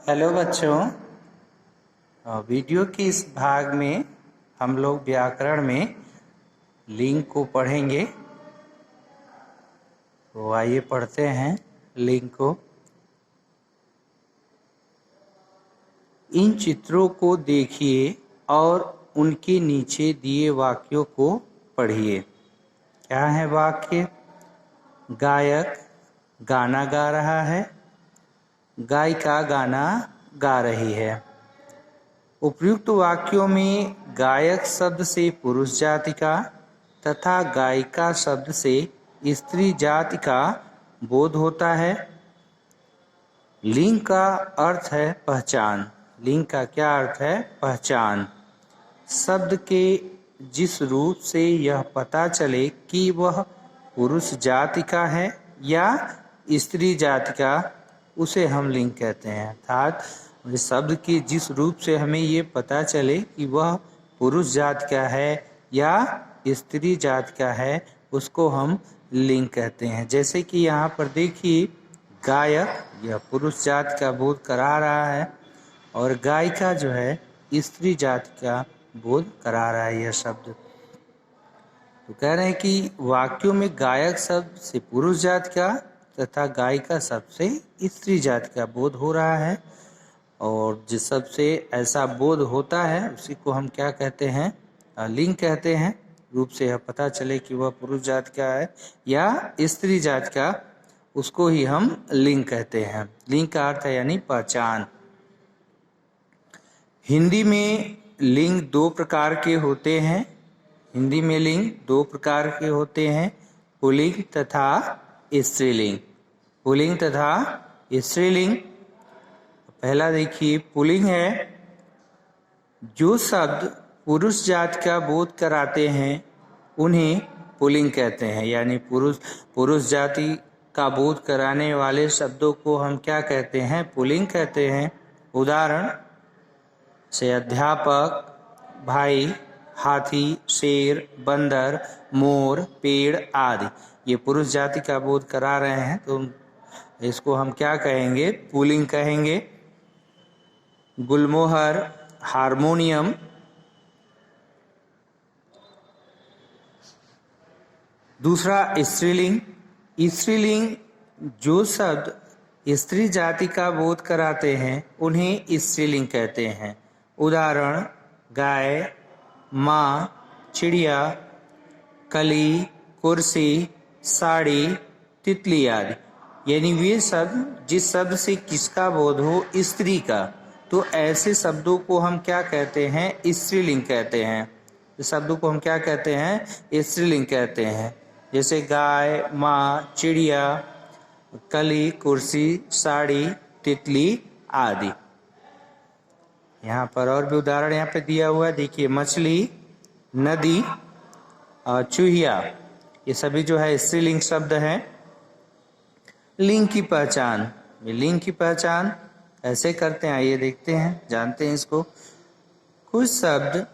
Hello बच्चों, video के इस भाग में हम लोग व्याकरण में लिंग को पढ़ेंगे। तो आइए पढ़ते हैं लिंग को। इन चित्रों को देखिए और उनके नीचे दिए वाक्यों को पढ़िए। क्या है वाक्य? गायक गाना गा रहा है, गायिका गाना गा रही है। उपर्युक्त वाक्यों में गायक शब्द से पुरुष जाति का तथा गायिका शब्द से स्त्री जाति का बोध होता है। लिंग का अर्थ है पहचान। लिंग का क्या अर्थ है? पहचान। शब्द के जिस रूप से यह पता चले कि वह पुरुष जाति का है या स्त्री जाति का, उसे हम लिंग कहते हैं। अर्थात शब्द के जिस रूप से हमें ये पता चले कि वह पुरुष जाति का है या स्त्री जाति का है, उसको हम लिंग कहते हैं। जैसे कि यहाँ पर देखिए, गायक यह पुरुष जाति का बोध करा रहा है और गायिका जो है स्त्री जाति का बोध करा रहा है। यह शब्द तो कह रहे हैं कि वाक्यों में गायक शब्द से पुरुष जाति का तथा गायिका शब्द से स्त्री जाति का बोध हो रहा है। और जिस शब्द से ऐसा बोध होता है उसी को हम क्या कहते हैं? लिंग कहते हैं। रूप से यह पता चले कि वह पुरुष जाति का है या स्त्री जाति का, उसको ही हम लिंग कहते हैं। लिंग का अर्थ है यानी पहचान। हिंदी में लिंग दो प्रकार के होते हैं। हिंदी में लिंग दो प्रकार के होते हैं, पुल्लिंग तथा स्त्रीलिंग। पुल्लिंग तथा स्त्रीलिंग। पहला देखिए, पुल्लिंग है जो शब्द पुरुष जाति का बोध कराते हैं उन्हें पुल्लिंग कहते हैं। यानी पुरुष जाति का बोध कराने वाले शब्दों को हम क्या कहते हैं? पुल्लिंग कहते हैं। उदाहरण से अध्यापक, भाई, हाथी, शेर, बंदर, मोर, पेड़ आदि ये पुरुष जाति का बोध करा रहे हैं, तो इसको हम क्या कहेंगे? पुल्लिंग कहेंगे। गुलमोहर, हारमोनियम। दूसरा स्त्रीलिंग। स्त्रीलिंग जो शब्द स्त्री जाति का बोध कराते हैं उन्हें स्त्रीलिंग कहते हैं। उदाहरण गाय, माँ, चिड़िया, कली, कुर्सी, साड़ी, तितली आदि। यानी वे शब्द जिस शब्द से किसका बोध हो? स्त्री का, तो ऐसे शब्दों को हम क्या कहते हैं? स्त्रीलिंग कहते हैं। इस शब्दों को हम क्या कहते हैं? स्त्रीलिंग कहते हैं। जैसे गाय, माँ, चिड़िया, कली, कुर्सी, साड़ी, तितली आदि। यहाँ पर और भी उदाहरण यहाँ पे दिया हुआ है, देखिए, मछली, नदी, चूहिया, ये सभी जो है स्त्रीलिंग शब्द हैं। लिंग की पहचान। लिंग की पहचान ऐसे करते हैं, आइए देखते हैं, जानते हैं इसको। कुछ शब्द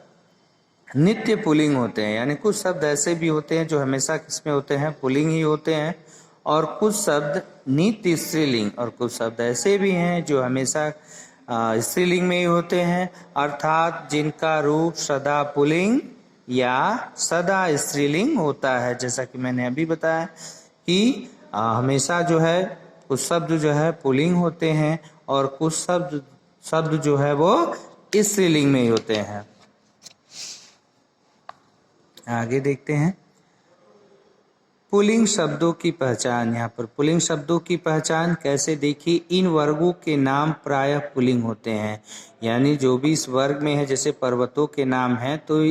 नित्य पुल्लिंग होते हैं, यानी कुछ शब्द ऐसे भी होते हैं जो हमेशा किसमें होते हैं? पुल्लिंग ही होते हैं। और कुछ शब्द नित्य स्त्रीलिंग, और कुछ शब्द ऐसे भी हैं जो हमेशा स्त्रीलिंग में ही होते हैं, अर्थात जिनका रूप सदा पुल्लिंग या सदा स्त्रीलिंग होता है। जैसा कि मैंने अभी बताया कि हमेशा जो है कुछ शब्द जो है पुल्लिंग होते हैं और कुछ शब्द जो है वो स्त्रीलिंग में ही होते हैं। आगे देखते हैं पुल्लिंग शब्दों की पहचान। यहाँ पर पुल्लिंग शब्दों की पहचान कैसे? देखिए, इन वर्गों के नाम प्रायः पुल्लिंग होते हैं। यानी जो भी इस वर्ग में है, जैसे पर्वतों के नाम हैं, तो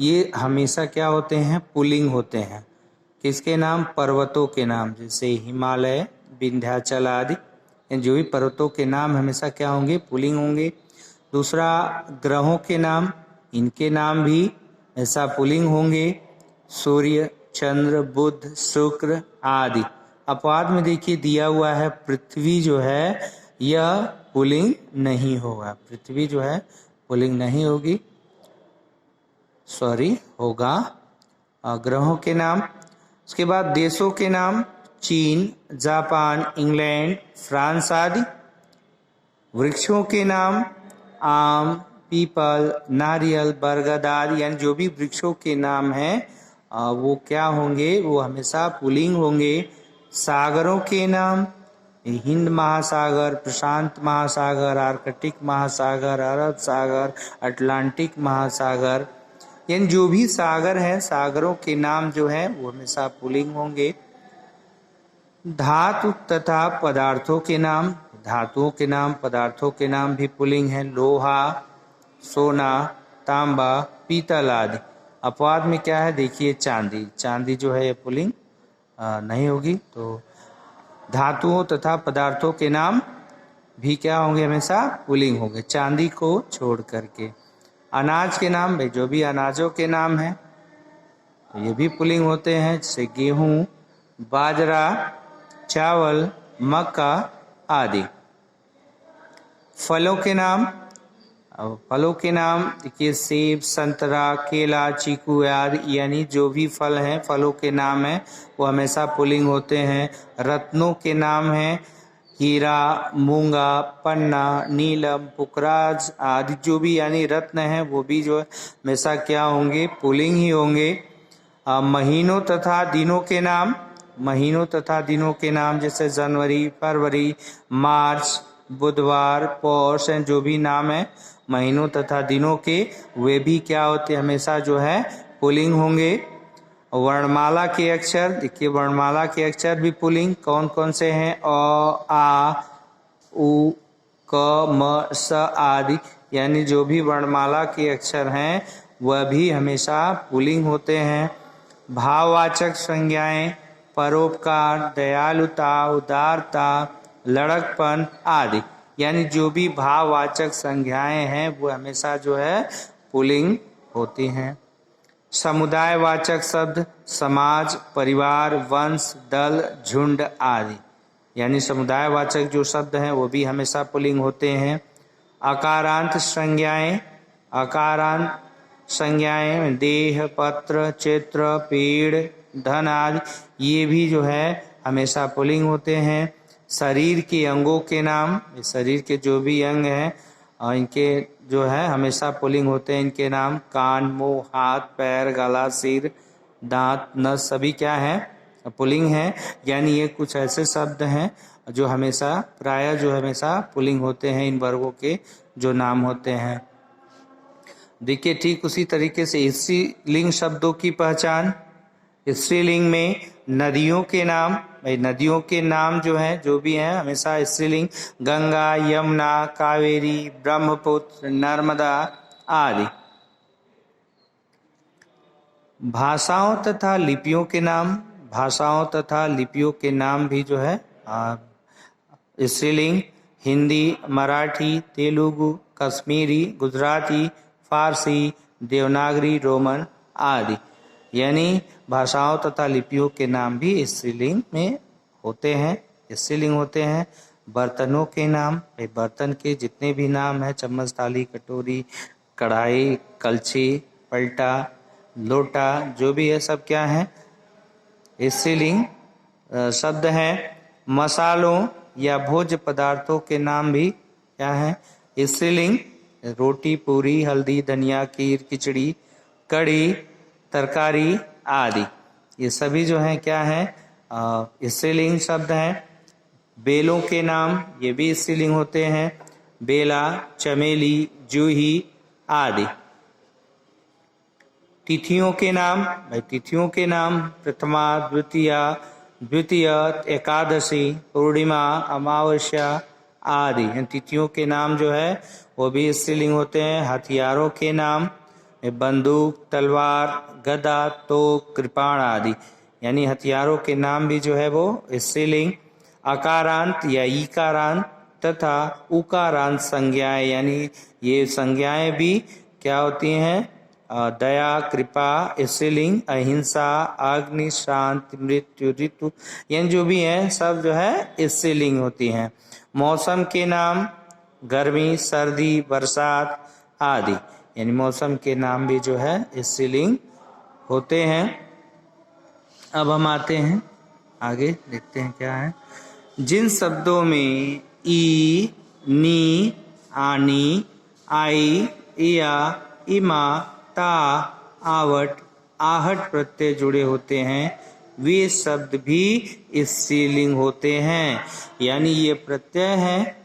ये हमेशा क्या होते हैं? पुल्लिंग होते हैं। किसके नाम? पर्वतों के नाम, जैसे हिमालय, विंध्याचल आदि। जो भी पर्वतों के नाम हमेशा क्या होंगे? पुल्लिंग होंगे। दूसरा, ग्रहों के नाम, इनके नाम भी ऐसा पुल्लिंग होंगे। सूर्य, चंद्र, बुध, शुक्र आदि। अपवाद में देखिए दिया हुआ है पृथ्वी जो है यह पुल्लिंग नहीं होगा। पृथ्वी जो है पुल्लिंग नहीं होगी, होगा। ग्रहों के नाम। उसके बाद देशों के नाम, चीन, जापान, इंग्लैंड, फ्रांस आदि। वृक्षों के नाम आम, पीपल, नारियल, बरगद आदि, यानी जो भी वृक्षों के नाम हैं वो क्या होंगे, वो हमेशा पुल्लिंग होंगे। सागरों के नाम हिंद महासागर, प्रशांत महासागर, आर्कटिक महासागर, अरब सागर, अटलांटिक महासागर, यानी जो भी सागर हैं सागरों के नाम जो हैं वो हमेशा पुल्लिंग होंगे। धातु तथा पदार्थों के नाम, धातुओं के नाम, पदार्थों के नाम भी पुल्लिंग है। लोहा, सोना, तांबा, पीतल आदि। अपवाद में क्या है, देखिए चांदी, चांदी जो है ये पुल्लिंग नहीं होगी। तो धातुओं तथा पदार्थों के नाम भी क्या होंगे, हमेशा पुल्लिंग होंगे, चांदी को छोड़ करके। अनाज के नाम, भाई जो भी अनाजों के नाम हैं तो ये भी पुल्लिंग होते हैं, जैसे गेहूं, बाजरा, चावल, मक्का आदि। फलों के नाम, अब फलों के नाम देखिए सेब, संतरा, केला, चीकू आदि, यानी जो भी फल हैं फलों के नाम हैं वो हमेशा पुल्लिंग होते हैं। रत्नों के नाम हैं हीरा, मूंगा, पन्ना, नीलम, पुखराज आदि, जो भी यानी रत्न हैं वो भी जो है हमेशा क्या होंगे, पुल्लिंग ही होंगे। महीनों तथा दिनों के नाम, महीनों तथा दिनों के नाम जैसे जनवरी, फरवरी, मार्च, बुधवार, पौष, जो भी नाम है महीनों तथा दिनों के, वे भी क्या होते हमेशा जो है पुल्लिंग होंगे। वर्णमाला के अक्षर, देखिए वर्णमाला के अक्षर भी पुल्लिंग कौन कौन से हैं, अ, आ, उ, क, म, स आदि, यानी जो भी वर्णमाला के अक्षर हैं वह भी हमेशा पुल्लिंग होते हैं। भाववाचक संज्ञाएं परोपकार, दयालुता, उदारता, लड़कपन आदि, यानी जो भी भाववाचक संज्ञाएं हैं वो हमेशा जो है पुल्लिंग होती हैं। समुदायवाचक शब्द समाज, परिवार, वंश, दल, झुंड आदि, यानी समुदायवाचक जो शब्द हैं वो भी हमेशा पुल्लिंग होते हैं। आकारांत संज्ञाएं, आकारांत संज्ञाएं देह, पत्र, चित्र, पेड़, धन आदि, ये भी जो है हमेशा पुल्लिंग होते हैं। शरीर के अंगों के नाम, शरीर के जो भी अंग हैं इनके जो है हमेशा पुल्लिंग होते हैं, इनके नाम कान, मुंह, हाथ, पैर, गला, सिर, दांत, नस सभी क्या हैं, पुल्लिंग हैं। यानी ये कुछ ऐसे शब्द हैं जो हमेशा प्रायः जो हमेशा पुल्लिंग होते हैं, इन वर्गों के जो नाम होते हैं। देखिए ठीक उसी तरीके से स्त्रीलिंग शब्दों की पहचान, स्त्रीलिंग में नदियों के नाम, भाई नदियों के नाम जो हैं जो भी हैं हमेशा स्त्रीलिंग, गंगा, यमुना, कावेरी, ब्रह्मपुत्र, नर्मदा आदि। भाषाओं तथा लिपियों के नाम, भाषाओं तथा लिपियों के नाम भी जो है स्त्रीलिंग, हिंदी, मराठी, तेलुगु, कश्मीरी, गुजराती, फारसी, देवनागरी, रोमन आदि, यानी भाषाओं तथा लिपियों के नाम भी स्त्रीलिंग में होते हैं, स्त्रीलिंग होते हैं। बर्तनों के नाम, बर्तन के जितने भी नाम हैं चम्मच, थाली, कटोरी, कढ़ाई, कलछी, पलटा, लोटा, जो भी है सब क्या है स्त्रीलिंग शब्द हैं। मसालों या भोज्य पदार्थों के नाम भी क्या है स्त्रीलिंग, रोटी, पूरी, हल्दी, धनिया, खीर, खिचड़ी, कढ़ी, तरकारी आदि, ये सभी जो हैं क्या है स्त्रीलिंग शब्द हैं। बेलों के नाम, ये भी स्त्रीलिंग होते हैं, बेला, चमेली, जूही आदि। तिथियों के नाम, भाई तिथियों के नाम प्रथमा, द्वितीया, द्वितीय, एकादशी, पूर्णिमा, अमावस्या आदि, तिथियों के नाम जो है वो भी स्त्रीलिंग होते हैं। हथियारों के नाम बंदूक, तलवार, गदा, तोप, कृपाण आदि, यानी हथियारों के नाम भी जो है वो स्त्रीलिंग। अकारांत या ईकारांत तथा उकारांत संज्ञाएं, यानी ये संज्ञाएं भी क्या होती हैं दया, कृपा स्त्रीलिंग, अहिंसा, अग्नि, शांति, मृत्यु, ऋतु, यानी जो भी हैं सब जो है स्त्रीलिंग होती हैं। मौसम के नाम गर्मी, सर्दी, बरसात आदि, यानी मौसम के नाम भी जो है स्त्रीलिंग होते हैं। अब हम आते हैं आगे, देखते हैं क्या है। जिन शब्दों में ई, नी, आनी, आई, इया, इमा, ता, आवट, आहट प्रत्यय जुड़े होते हैं, वे शब्द भी स्त्रीलिंग होते हैं। यानी ये प्रत्यय है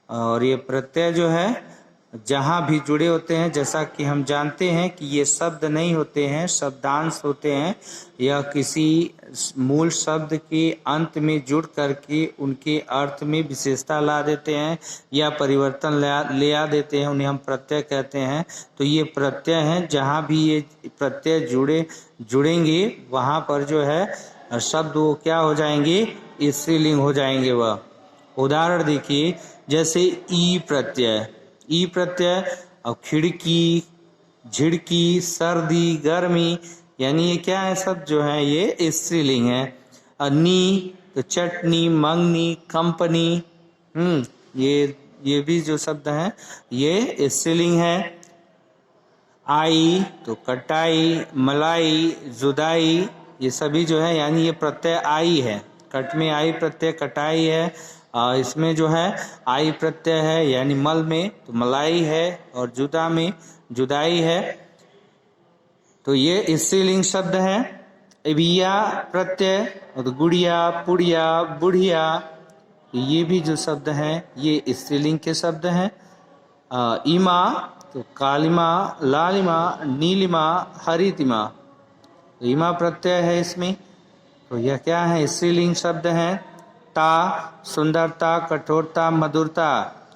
और ये प्रत्यय जो है जहाँ भी जुड़े होते हैं, जैसा कि हम जानते हैं कि ये शब्द नहीं होते हैं, शब्दांश होते हैं। यह किसी मूल शब्द के अंत में जुड़ करके उनके अर्थ में विशेषता ला देते हैं या परिवर्तन ले आ देते हैं, उन्हें हम प्रत्यय कहते हैं। तो ये प्रत्यय हैं, जहाँ भी ये प्रत्यय जुड़ेंगे वहाँ पर जो है शब्द वो क्या हो जाएंगे, स्त्रीलिंग हो जाएंगे। वह उदाहरण देखिए, जैसे ई प्रत्यय, ई प्रत्यय और खिड़की, झिड़की, सर्दी, गर्मी, यानी ये क्या है, सब जो है ये स्त्रीलिंग है। नी तो चटनी, मंगनी, कंपनी, ये भी जो शब्द हैं ये स्त्रीलिंग है। आई तो कटाई, मलाई, जुदाई, ये सभी जो है यानी ये प्रत्यय आई है। कट में आई प्रत्यय कटाई है, इसमें जो है आई प्रत्यय है, यानी मल में तो मलाई है और जुदा में जुदाई है। तो ये स्त्रीलिंग शब्द है। बिया प्रत्यय और गुड़िया, पुड़िया, बुढ़िया, ये भी जो शब्द हैं ये स्त्रीलिंग के शब्द हैं। इमा तो कालिमा, लालिमा, नीलिमा, हरितिमा, इमा प्रत्यय है इसमें, तो यह क्या है, स्त्रीलिंग शब्द है। ता सुंदरता, कठोरता, मधुरता,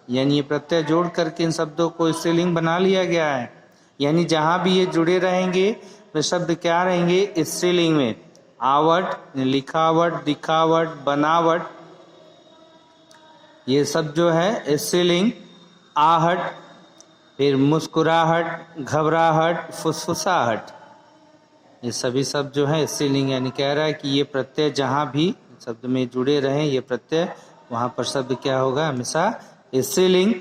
यानी ये प्रत्यय जोड़ करके इन शब्दों को स्त्रीलिंग बना लिया गया है। यानी जहाँ भी ये जुड़े रहेंगे वे शब्द क्या रहेंगे, स्त्रीलिंग में। आवट, लिखावट, दिखावट, बनावट, ये सब जो है स्त्रीलिंग। आहट, फिर मुस्कुराहट, घबराहट, फुसफुसाहट, ये सभी शब्द जो है स्त्रीलिंग। यानी कह रहा है कि ये प्रत्यय जहाँ भी शब्द में जुड़े रहें ये प्रत्यय, वहाँ पर शब्द क्या होगा, हमेशा स्त्रीलिंग।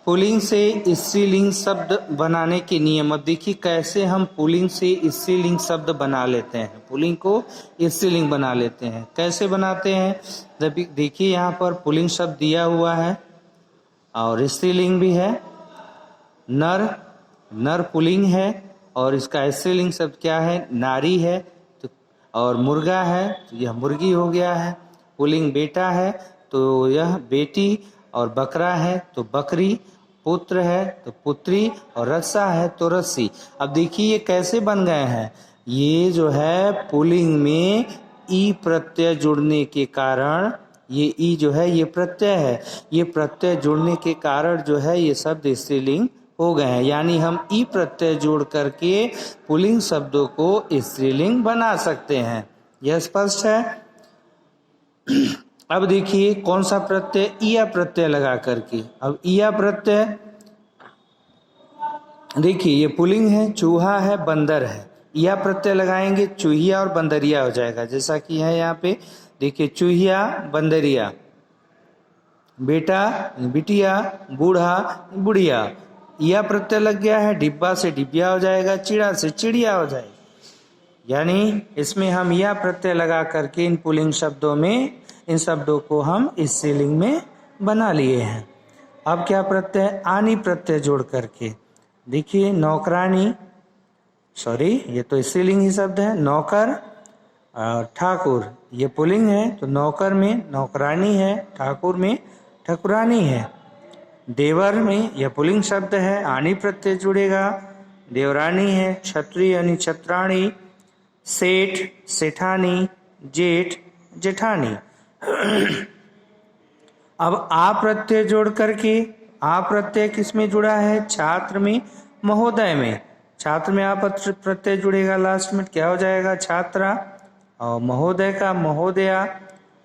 पुल्लिंग से स्त्रीलिंग शब्द बनाने के नियम। अब देखिए कैसे हम पुल्लिंग से स्त्रीलिंग शब्द बना लेते हैं, पुल्लिंग को स्त्रीलिंग बना लेते हैं। कैसे बनाते हैं, जब देखिए यहाँ पर पुल्लिंग शब्द दिया हुआ है और स्त्रीलिंग भी है। नर, नर पुल्लिंग है और इसका स्त्रीलिंग शब्द क्या है, नारी है। तो और मुर्गा है तो यह मुर्गी हो गया है। पुल्लिंग बेटा है तो यह बेटी, और बकरा है तो बकरी, पुत्र है तो पुत्री, और रस्सा है तो रस्सी। अब देखिए ये कैसे बन गए हैं, ये जो है पुल्लिंग में ई प्रत्यय जुड़ने के कारण, ये ई जो है ये प्रत्यय है, ये प्रत्यय जुड़ने के कारण जो है ये शब्द स्त्रीलिंग हो गए हैं। यानी हम ई प्रत्यय जोड़ करके पुल्लिंग शब्दों को स्त्रीलिंग बना सकते हैं। यह स्पष्ट है। अब देखिए कौन सा प्रत्यय, इया प्रत्यय लगा करके। अब इया प्रत्यय देखिए ये पुल्लिंग है, चूहा है, बंदर है, इया प्रत्यय लगाएंगे चूहिया और बंदरिया हो जाएगा। जैसा कि है यहाँ पे देखिए, चूहिया, बंदरिया, बेटा, बिटिया, बूढ़ा, बुढ़िया, इया प्रत्यय लग गया है, डिब्बा से डिबिया हो जाएगा, चिड़ा से चिड़िया हो जाएगा। यानी इसमें हम इया प्रत्यय लगा करके इन पुल्लिंग शब्दों में इन शब्दों को हम स्त्रीलिंग में बना लिए हैं। अब क्या प्रत्यय, आनी प्रत्यय जोड़ करके देखिए, नौकरानी, सॉरी ये तो स्त्रीलिंग ही शब्द है। नौकर, ठाकुर, ये पुल्लिंग है तो नौकर में नौकरानी है, ठाकुर में ठकुरानी है। देवर में यह पुल्लिंग शब्द है, आनी प्रत्यय जुड़ेगा, देवरानी है। छत्री यानी छत्राणी, सेठ, सेठानी, जेठ, जेठानी। अब आ प्रत्यय जोड़ करके, आ प्रत्यय किस में जुड़ा है, छात्र में, महोदय में। छात्र में आ प्रत्यय जुड़ेगा, लास्ट में क्या हो जाएगा, छात्रा, और महोदय का महोदया,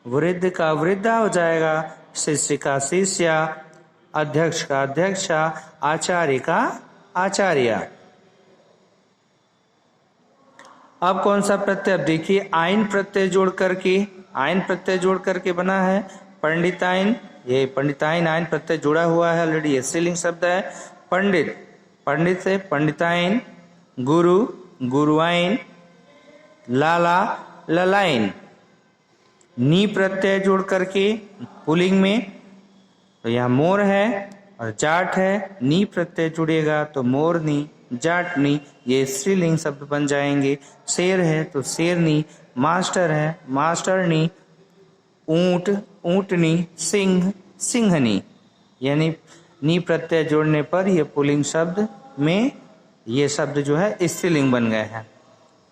वृद्ध का वृद्धा हो जाएगा, शिष्य का शिष्या, अध्यक्ष का अध्यक्षा, आचार्य का आचार्या। अब कौन सा प्रत्यय, अब देखिए आइन प्रत्यय जोड़ करके, आइन प्रत्यय जोड़ करके बना है पंडिताइन। ये पंडिताइन आइन प्रत्यय जुड़ा हुआ है ऑलरेडी, ये स्त्रीलिंग शब्द है। पंडित, पंडित से पंडिताइन, गुरु, गुरुआइन, लाला, ललाइन। नी प्रत्यय जोड़ करके पुल्लिंग में तो यहाँ मोर है और जाट है, नी प्रत्यय जुड़ेगा तो मोरनी, जाटनी, ये स्त्रीलिंग शब्द बन जाएंगे। शेर है तो शेरनी, मास्टर है मास्टरनी, ऊंट ऊंटनी, सिंह सिंहनी, यानी नी प्रत्यय जोड़ने पर ये पुल्लिंग शब्द में ये शब्द जो है स्त्रीलिंग बन गए हैं।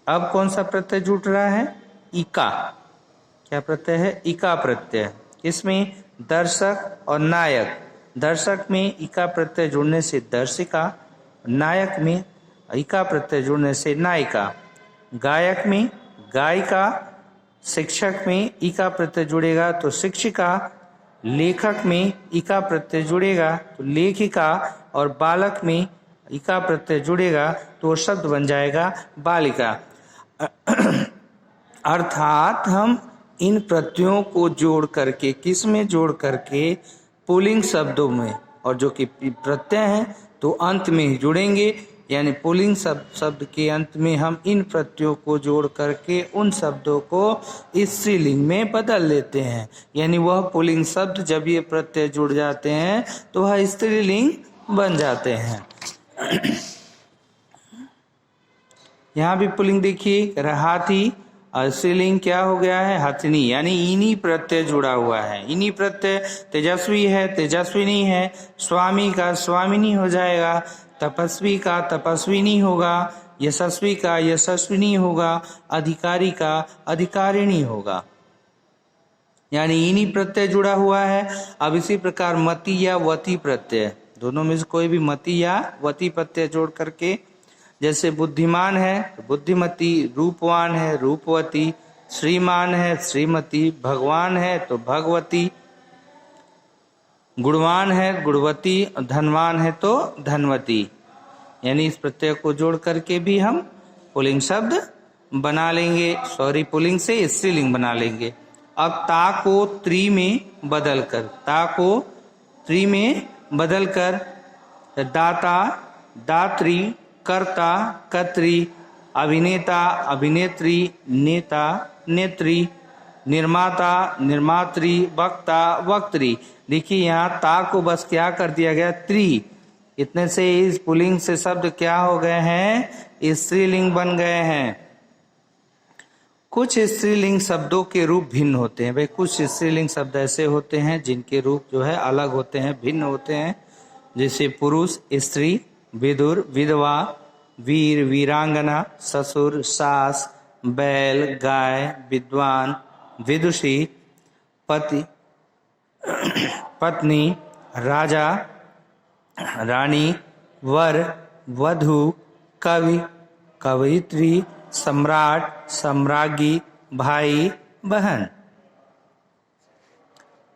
अब कौन सा प्रत्यय जुड़ रहा है? इका। क्या प्रत्यय है? इका प्रत्यय। इसमें दर्शक और नायक। दर्शक में इका प्रत्यय जुड़ने से दर्शिका, नायक में इका प्रत्यय जुड़ने से नायिका, गायक में गायिका, शिक्षक में इका प्रत्यय जुड़ेगा तो शिक्षिका, लेखक में इका प्रत्यय जुड़ेगा तो लेखिका, और बालक में इका प्रत्यय जुड़ेगा तो शब्द बन जाएगा बालिका। अर्थात हम इन प्रत्ययों को जोड़ करके, किस में जोड़ करके? पुल्लिंग शब्दों में, और जो कि प्रत्यय हैं तो अंत में ही जुड़ेंगे, यानी पुल्लिंग शब्द के अंत में हम इन प्रत्ययों को जोड़ करके उन शब्दों को स्त्रीलिंग में बदल लेते हैं। यानी वह पुल्लिंग शब्द जब ये प्रत्यय जुड़ जाते हैं तो वह स्त्रीलिंग बन जाते हैं। यहाँ भी पुल्लिंग देखिए, हाथी, स्त्रीलिंग क्या हो गया है? हथनी, यानी इन्हीं प्रत्यय जुड़ा हुआ है। इन्हीं प्रत्यय, तेजस्वी है तेजस्विनी है, स्वामी का स्वामिनी हो जाएगा, तपस्वी का तपस्विनी होगा, यशस्वी का यशस्विनी होगा, अधिकारी का अधिकारिणी होगा, यानी इन्हीं प्रत्यय जुड़ा हुआ है। अब इसी प्रकार मति या वती प्रत्यय, दोनों में से कोई भी मति या वती प्रत्यय जोड़ करके, जैसे बुद्धिमान है तो बुद्धिमती, रूपवान है रूपवती, श्रीमान है श्रीमती, भगवान है तो भगवती, गुणवान है गुणवती, धनवान है तो धनवती, यानी इस प्रत्यय को जोड़ करके भी हम पुल्लिंग शब्द बना लेंगे, पुल्लिंग से स्त्रीलिंग बना लेंगे। अब ता को त्रि में बदलकर, ता को त्रि में बदलकर दाता दात्री, कर्ता कर्त्री, अभिनेता अभिनेत्री, नेता नेत्री, निर्माता निर्मात्री, वक्ता वक्त्री। देखिए यहाँ ता को बस क्या कर दिया गया? त्रि। इतने से इस पुल्लिंग से शब्द क्या हो गए हैं? स्त्रीलिंग बन गए हैं। कुछ स्त्रीलिंग शब्दों के रूप भिन्न होते हैं भाई। कुछ स्त्रीलिंग शब्द ऐसे होते हैं जिनके रूप जो है अलग होते हैं, भिन्न होते हैं, जैसे पुरुष स्त्री, विदुर विधवा, वीर वीरांगना, ससुर सास, बैल गाय, विद्वान विदुषी, पति पत्नी, राजा रानी, वर वधू, कवि कवयित्री, सम्राट सम्राज्ञी, भाई बहन।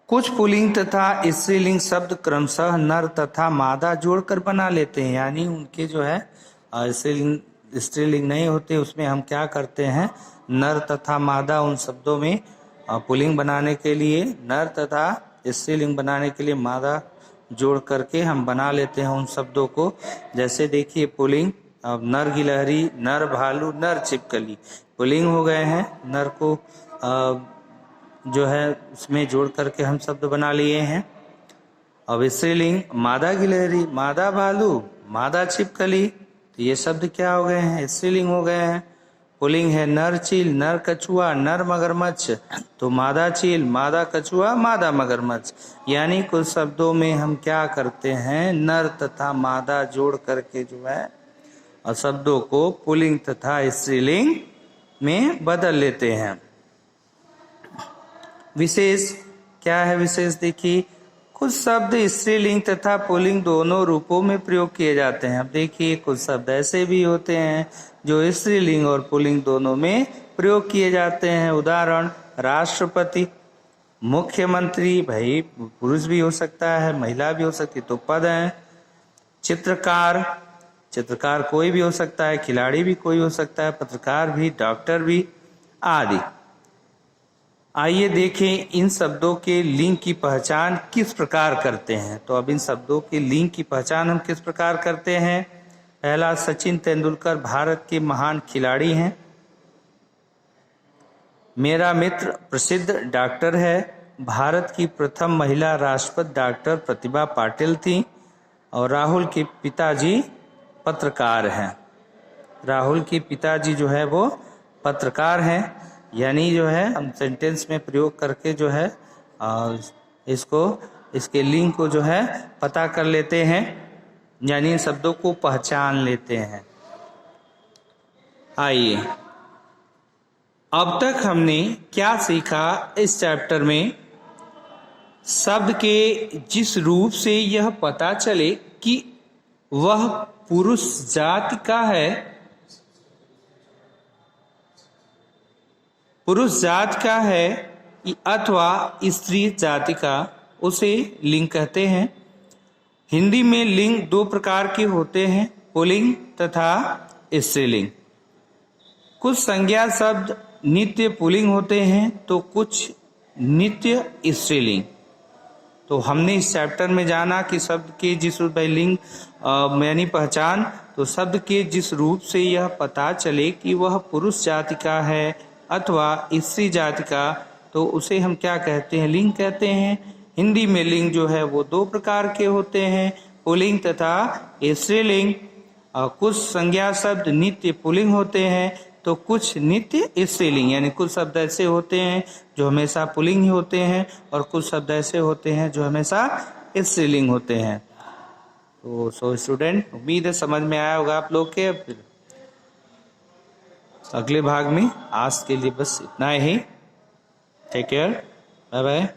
कुछ पुल्लिंग तथा स्त्रीलिंग शब्द क्रमशः नर तथा मादा जोड़कर बना लेते हैं, यानी उनके जो है स्त्रीलिंग नहीं होते, उसमें हम क्या करते हैं? नर तथा मादा उन शब्दों में पुल्लिंग बनाने के लिए, नर तथा स्त्रीलिंग बनाने के लिए मादा जोड़ करके हम बना लेते हैं उन शब्दों को। जैसे देखिए पुल्लिंग, अब नर गिलहरी, नर भालू, नर छिपकली पुल्लिंग हो गए हैं। नर को जो है उसमें जोड़ करके हम शब्द बना लिए हैं। अब स्त्रीलिंग मादा गिलहरी, मादा भालू, मादा छिपकली, तो ये शब्द क्या हो गए हैं? स्त्रीलिंग हो गए हैं। पुल्लिंग है नर चील, नर कछुआ, नर मगरमच्छ, तो मादा चील, मादा कछुआ, मादा मगरमच्छ। यानी कुछ शब्दों में हम क्या करते हैं? नर तथा मादा जोड़ करके जो है और शब्दों को पुल्लिंग तथा स्त्रीलिंग में बदल लेते हैं। विशेष क्या है? विशेष देखिए, कुछ शब्द स्त्रीलिंग तथा पुल्लिंग दोनों रूपों में प्रयोग किए जाते हैं। अब देखिए कुछ शब्द ऐसे भी होते हैं जो स्त्रीलिंग और पुल्लिंग दोनों में प्रयोग किए जाते हैं। उदाहरण, राष्ट्रपति, मुख्यमंत्री, भाई पुरुष भी हो सकता है महिला भी हो सकती है तो पद है। चित्रकार, चित्रकार कोई भी हो सकता है, खिलाड़ी भी कोई हो सकता है, पत्रकार भी, डॉक्टर भी आदि। आइए देखें इन शब्दों के लिंग की पहचान किस प्रकार करते हैं। तो अब इन शब्दों के लिंग की पहचान हम किस प्रकार करते हैं? पहला, सचिन तेंदुलकर भारत के महान खिलाड़ी हैं। मेरा मित्र प्रसिद्ध डॉक्टर है। भारत की प्रथम महिला राष्ट्रपति डॉक्टर प्रतिभा पाटिल थी और राहुल के पिताजी पत्रकार हैं। राहुल के पिताजी जो है वो पत्रकार हैं। यानी जो है हम सेंटेंस में प्रयोग करके जो है इसके लिंक को जो है पता कर लेते हैं, यानी शब्दों को पहचान लेते हैं। आइए, अब तक हमने क्या सीखा इस चैप्टर में? शब्द के जिस रूप से यह पता चले कि वह पुरुष जाति का है, पुरुष जाति का है अथवा स्त्री जाति का, उसे लिंग कहते हैं। हिंदी में लिंग दो प्रकार के होते हैं, पुल्लिंग तथा स्त्रीलिंग। कुछ संज्ञा शब्द नित्य पुल्लिंग होते हैं तो कुछ नित्य स्त्रीलिंग। तो हमने इस चैप्टर में जाना कि शब्द के जिस लिंग यानी पहचान, तो शब्द के जिस रूप से यह पता चले कि वह पुरुष जाति का है अथवा स्त्री जाति का, तो उसे हम क्या कहते हैं? लिंग कहते हैं। हिंदी में लिंग जो है वो दो प्रकार के होते हैं, पुल्लिंग तथा स्त्रीलिंग। कुछ संज्ञा शब्द नित्य पुल्लिंग होते हैं तो कुछ नित्य स्त्रीलिंग, यानी कुछ शब्द ऐसे होते हैं जो हमेशा पुल्लिंग ही होते हैं और कुछ शब्द ऐसे होते हैं जो हमेशा स्त्रीलिंग होते हैं। तो सो स्टूडेंट, उम्मीद है समझ में आया होगा आप लोग के। फिर अगले भाग में आज के लिए बस इतना ही। Take care, bye bye.